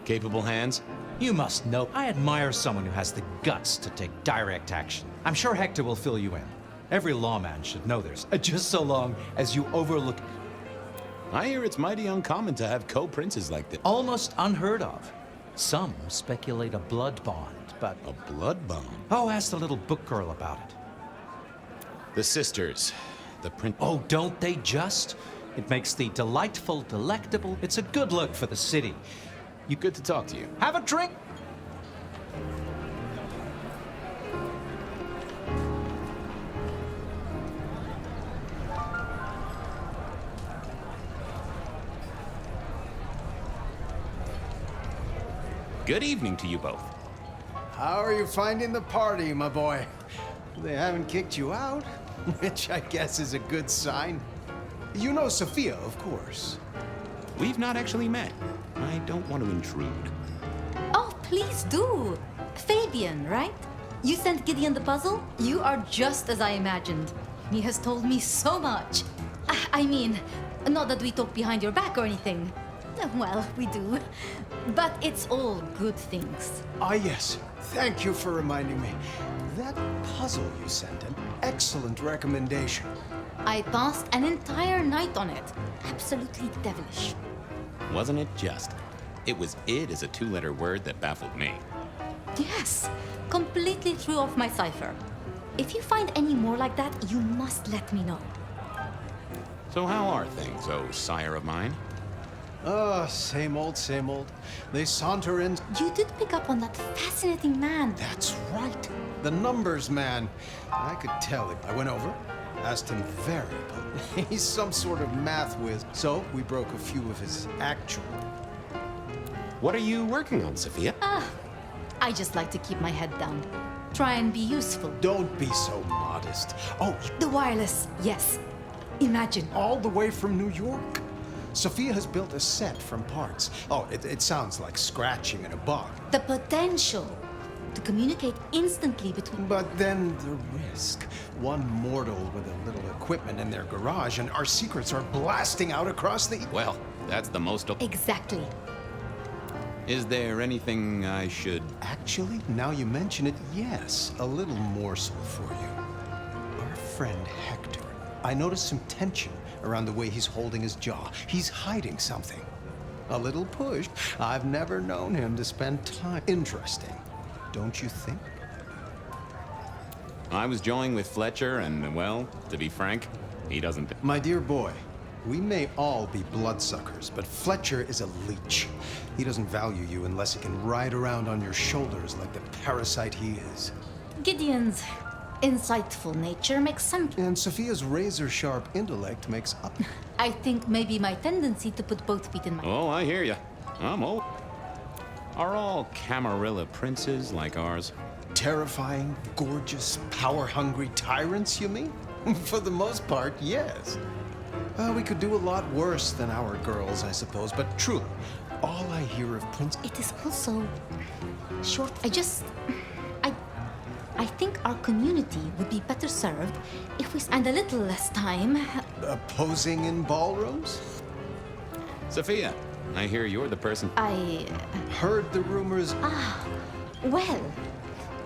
Capable hands? You must know, I admire someone who has the guts to take direct action. I'm sure Hector will fill you in. Every lawman should know this, just so long as you overlook... I hear it's mighty uncommon to have co-princes like this. Almost unheard of. Some speculate a blood bond, but... A blood bond? Oh, ask the little book girl about it. The sisters. The print... Oh, don't they just? It makes the delightful, delectable. It's a good look for the city. You good to talk to you. Have a drink? Good evening to you both. How are you finding the party, my boy? They haven't kicked you out, which I guess is a good sign. You know Sophia, of course. We've not actually met. I don't want to intrude. Oh, please do. Fabian, right? You sent Gideon the puzzle? You are just as I imagined. He has told me so much. I mean, not that we talk behind your back or anything. Well, we do. But it's all good things. Ah, yes. Thank you for reminding me. That puzzle you sent, an excellent recommendation. I passed an entire night on it. Absolutely devilish. Wasn't it just? It was "id" as a two-letter word that baffled me. Yes, completely threw off my cipher. If you find any more like that, you must let me know. So how are things, oh sire of mine? Same old, same old. They saunter in. You did pick up on that fascinating man. That's right. The numbers man. I could tell it. I went over, asked him very politely. He's some sort of math whiz. So we broke a few of his actual. What are you working on, Sophia? I just like to keep my head down. Try and be useful. Don't be so modest. Oh, the wireless, yes. Imagine. All the way from New York. Sophia has built a set from parts. Oh, it sounds like scratching in a bog. The potential to communicate instantly between... But then the risk. One mortal with a little equipment in their garage and our secrets are blasting out across the... Well, that's the most... Exactly. Is there anything I should... Actually, now you mention it, yes. A little morsel for you. Our friend Hector. I noticed some tension around the way he's holding his jaw. He's hiding something. A little push. I've never known him to spend time. Interesting, don't you think? I was joined with Fletcher, and, well, to be frank, he doesn't... My dear boy, we may all be bloodsuckers, but Fletcher is a leech. He doesn't value you unless he can ride around on your shoulders like the parasite he is. Gideon's insightful nature makes some... And Sophia's razor-sharp intellect makes up. I think maybe my tendency to put both feet in my... Oh, I hear you. I'm old. Are all Camarilla princes like ours? Terrifying, gorgeous, power-hungry tyrants, you mean? For the most part, yes. We could do a lot worse than our girls, I suppose, but truly, all I hear of Prince... It is also short. I think our community would be better served if we spend a little less time... posing in ballrooms? Sophia, I hear you're the person... I... Heard the rumors... Well,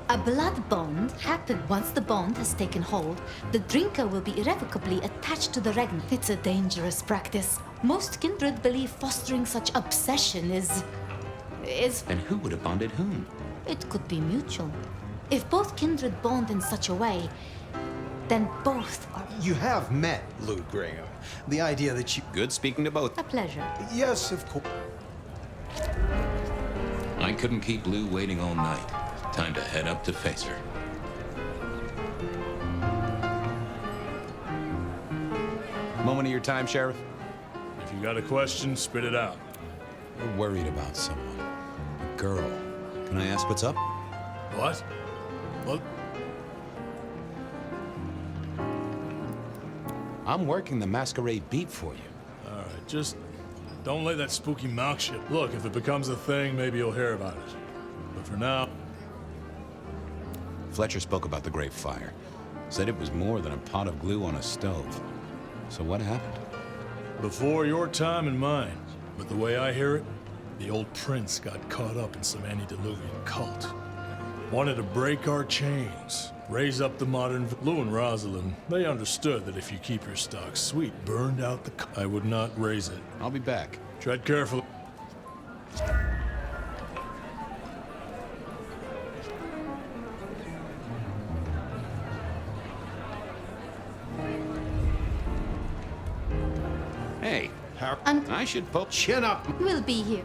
a blood bond happens once the bond has taken hold. The drinker will be irrevocably attached to the regnant. It's a dangerous practice. Most kindred believe fostering such obsession is... And who would have bonded whom? It could be mutual. If both kindred bond in such a way, then both are... You have met Lou Graham. The idea that you... Good speaking to both. A pleasure. Yes, of course. I couldn't keep Lou waiting all night. Time to head up to face her. Moment of your time, Sheriff? If you got a question, spit it out. We're worried about someone. A girl. Can I ask what's up? What? What? I'm working the Masquerade beat for you. All right, just don't let that spooky mouth shit. Look, if it becomes a thing, maybe you'll hear about it. But for now... Fletcher spoke about the Great Fire. Said it was more than a pot of glue on a stove. So what happened? Before your time and mine. But the way I hear it, the old prince got caught up in some antediluvian cult. Wanted to break our chains, raise up the modern... Lou and Rosalind, they understood that if you keep your stock sweet, burned out the... I would not raise it. I'll be back. Tread carefully. Hey, I should poke. Chin up. We'll be here.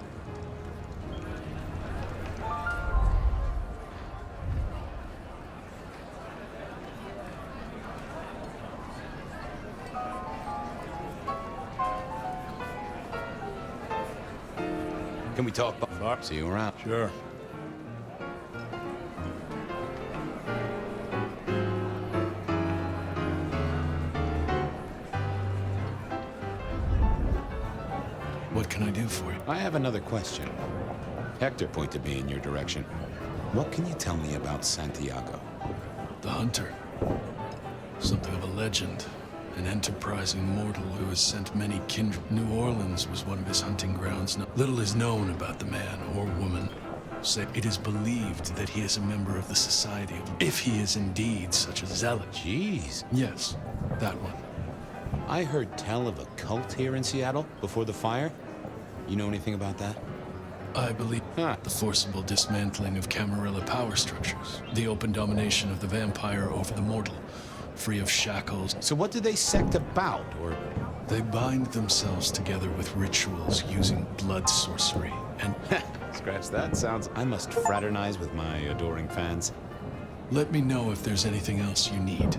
Can we talk? See you around. Sure. What can I do for you? I have another question. Hector pointed me in your direction. What can you tell me about Santiago? The hunter. Something of a legend. An enterprising mortal who has sent many kindred. New Orleans was one of his hunting grounds. Little is known about the man or woman. Say, it is believed that he is a member of the Society of... If he is indeed such a zealot. Jeez. Yes, that one. I heard tell of a cult here in Seattle before the fire. You know anything about that? I believe the forcible dismantling of Camarilla power structures. The open domination of the vampire over the mortal. Free of shackles. So what do they sect about, or...? They bind themselves together with rituals using blood sorcery, and... Scratch that, sounds... I must fraternize with my adoring fans. Let me know if there's anything else you need.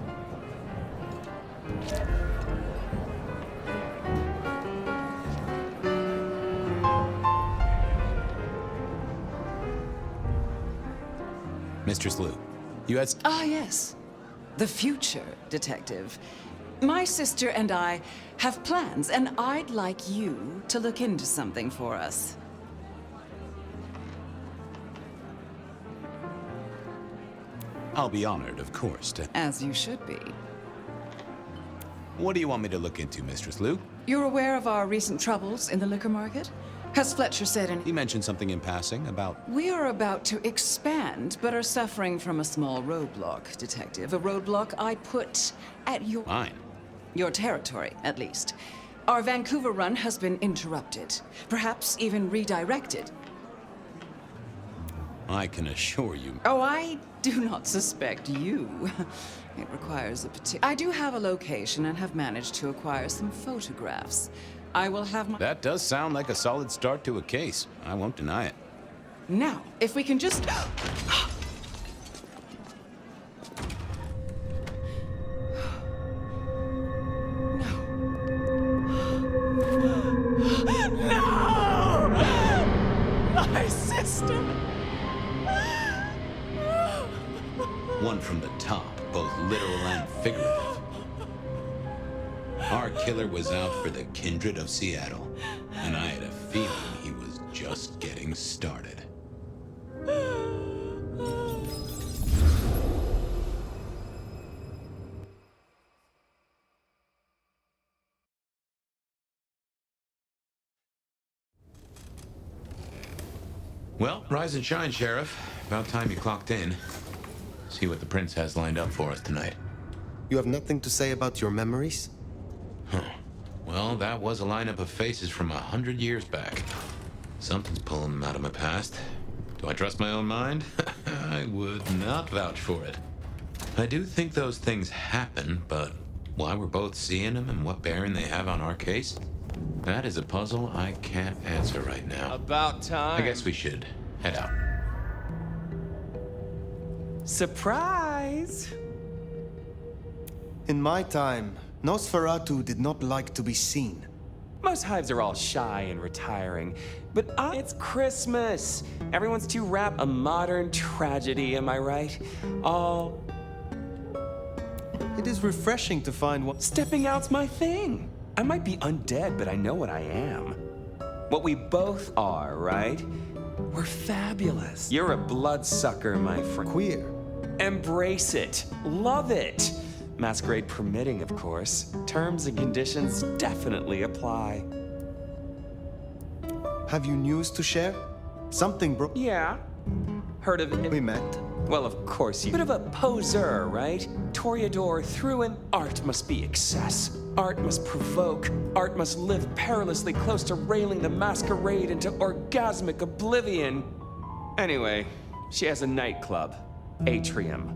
Mistress Lou, you had... Ah, yes. The future, Detective. My sister and I have plans, and I'd like you to look into something for us. I'll be honored, of course, to... As you should be. What do you want me to look into, Mistress Lou? You're aware of our recent troubles in the liquor market? Has Fletcher said any... He mentioned something in passing about... We are about to expand, but are suffering from a small roadblock, Detective. A roadblock I put at your... Mine. Your territory, at least. Our Vancouver run has been interrupted. Perhaps even redirected. I can assure you... Oh, I do not suspect you. It requires a I do have a location and have managed to acquire some photographs. I will have my... That does sound like a solid start to a case. I won't deny it. Now, if we can just... No! My sister! One from the top, both literal and figurative. Our killer was out for the kindred of Seattle, and I had a feeling he was just getting started. Well, rise and shine, Sheriff. About time you clocked in. See what the prince has lined up for us tonight. You have nothing to say about your memories? Huh. Well, that was a lineup of faces from 100 years back. Something's pulling them out of my past. Do I trust my own mind? I would not vouch for it. I do think those things happen, but why we're both seeing them and what bearing they have on our case? That is a puzzle I can't answer right now. About time. I guess we should head out. Surprise! In my time, Nosferatu did not like to be seen. Most hives are all shy and retiring, but it's Christmas. Everyone's too wrapped. A modern tragedy, am I right? All... It is refreshing to find what... Stepping out's my thing. I might be undead, but I know what I am. What we both are, right? We're fabulous. You're a bloodsucker, my friend. Queer. Embrace it. Love it. Masquerade permitting, of course. Terms and conditions definitely apply. Have you news to share? Something broke. Yeah. Heard of it? We met. Well, of course you... Bit of a poseur, right? Toreador through and art must be excess. Art must provoke. Art must live perilously close to railing the masquerade into orgasmic oblivion. Anyway, she has a nightclub. Atrium.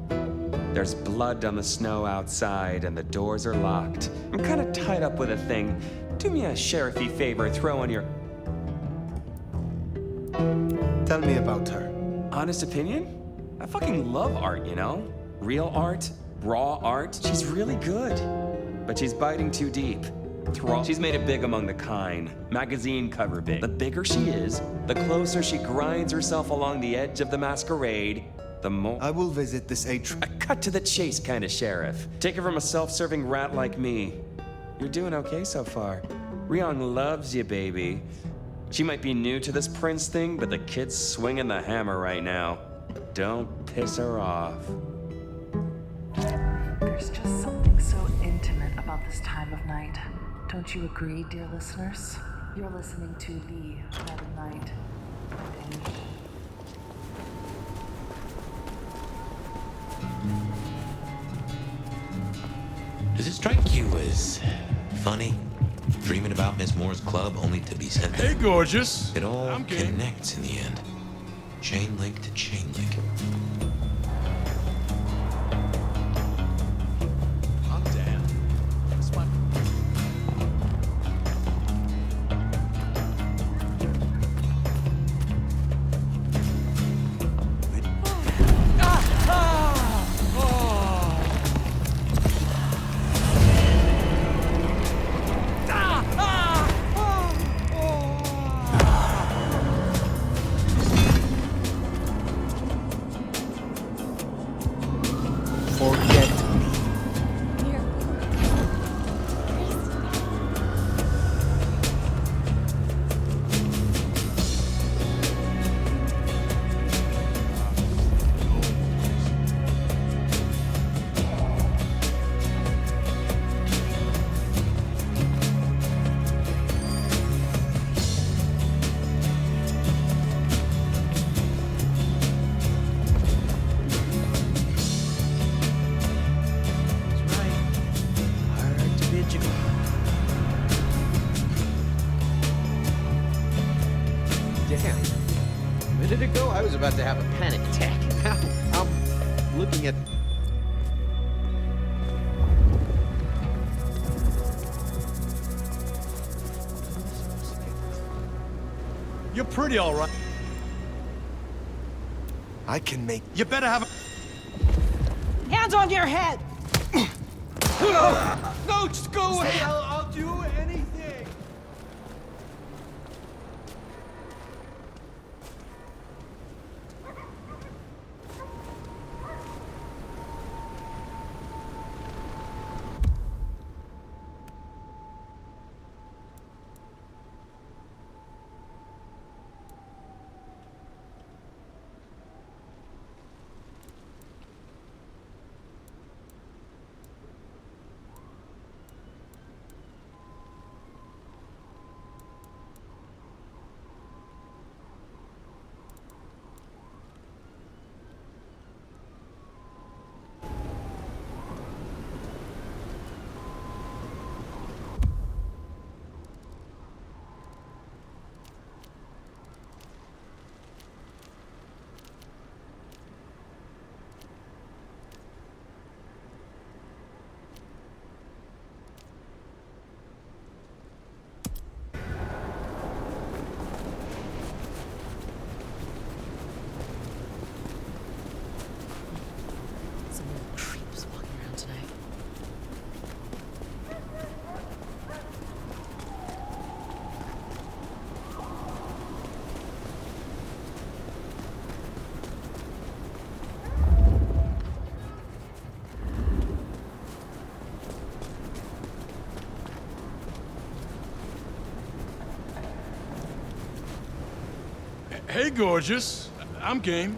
There's blood on the snow outside, and the doors are locked. I'm kind of tied up with a thing. Do me a sheriffy favor, throw on your Tell me about her. honest opinion. I fucking love art, you know? Real art, raw art. She's really good, but she's biting too deep. She's made it big among the kind. Magazine cover big. The bigger she is, the closer she grinds herself along the edge of the masquerade, the more... I will visit this A cut to the chase kind of sheriff. Take it from a self-serving rat like me. You're doing okay so far. Ryong loves you, baby. She might be new to this prince thing, but the kid's swinging the hammer right now. Don't piss her off. There's just something so intimate about this time of night. Don't you agree, dear listeners? You're listening to The Red of Night. Does it strike you as funny? Dreaming about Miss Moore's club only to be sent there? Hey, gorgeous. It all I'm game. connects in the end. Chain link to chain link. I'm down. That's fine. Forget me. Damn. A minute ago, I was about to have a panic attack. Now, I'm looking at... You're pretty all right. I can make... You better have a... Hands on your head! No, just go away. I'll do anything. Some little creeps walking around tonight. Hey, gorgeous. I'm game.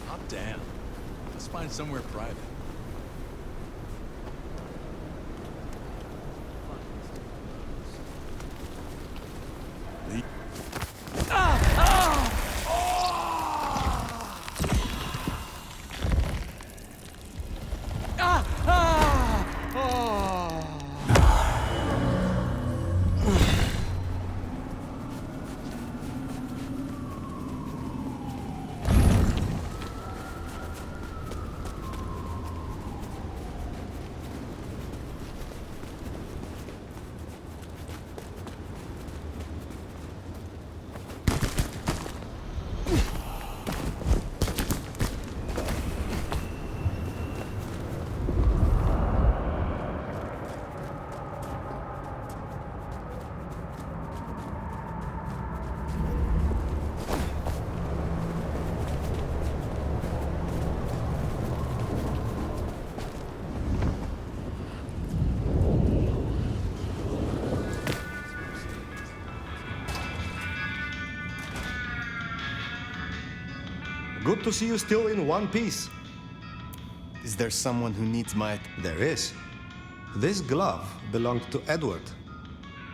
I'm down. Let's find somewhere private. Good to see you still in one piece. Is there someone who needs my... There is. This glove belonged to Edward.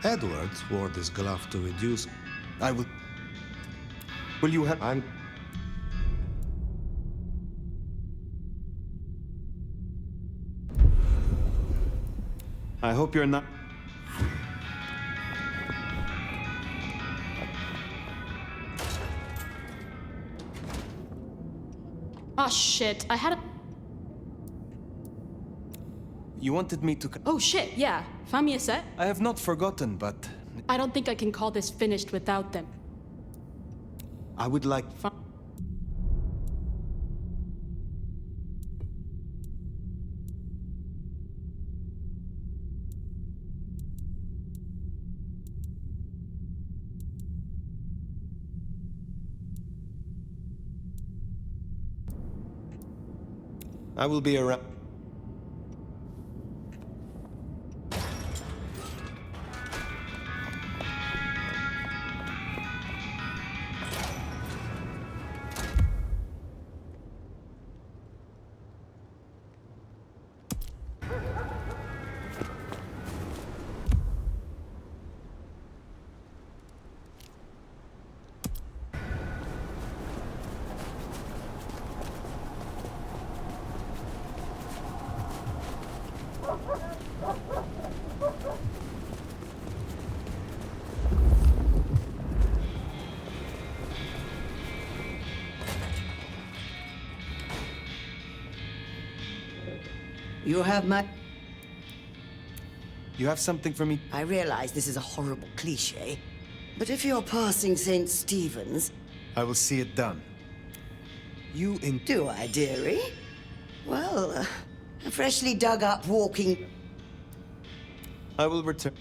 Edward wore this glove to reduce... I will... Will you help? I'm... I hope you're not... Oh shit, I had a... You wanted me to... Oh shit, yeah. Find me a set? I have not forgotten, but... I don't think I can call this finished without them. I would like... I will be around. You have my... You have something for me? I realize this is a horrible cliche, but if you're passing St. Stephen's... I will see it done. You in... Do I, dearie? Well, a freshly dug up walking... I will return.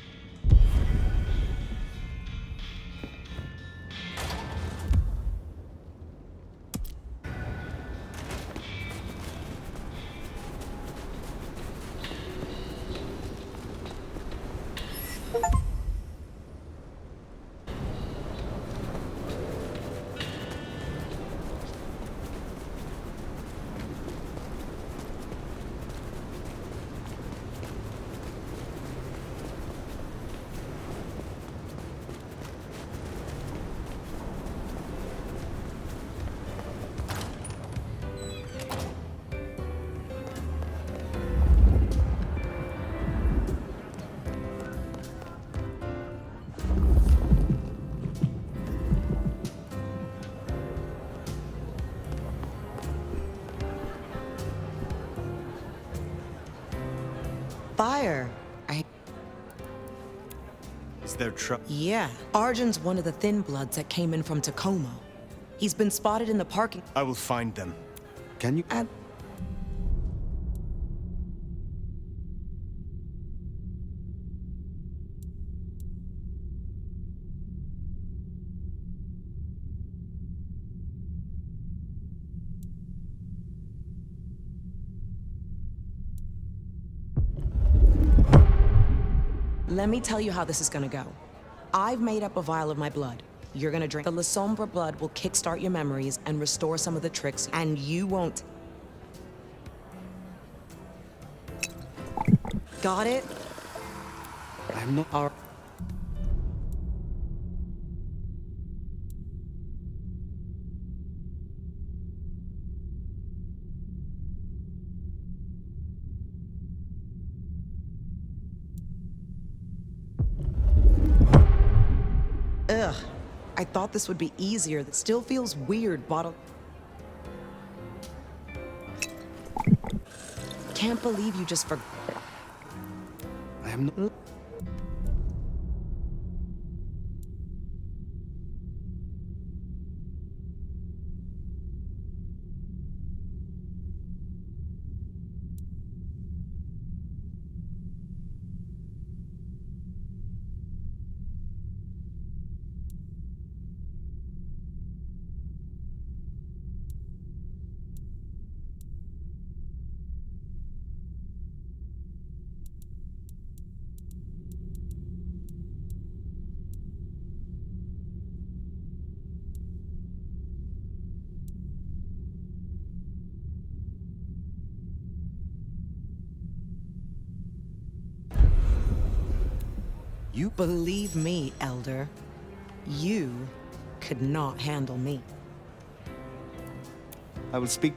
Fire. Is there trouble? Yeah. Arjun's one of the Thin Bloods that came in from Tacoma. He's been spotted in the parking... I will find them. Can you... Let me tell you how this is gonna go. I've made up a vial of my blood. You're gonna drink. The La Sombra blood will kickstart your memories and restore some of the tricks, and you won't. Got it? I'm not... All... Ugh. I thought this would be easier. That still feels weird, bottle. Can't believe you just forgot. I am not... You... Believe me, Elder, you could not handle me. I will speak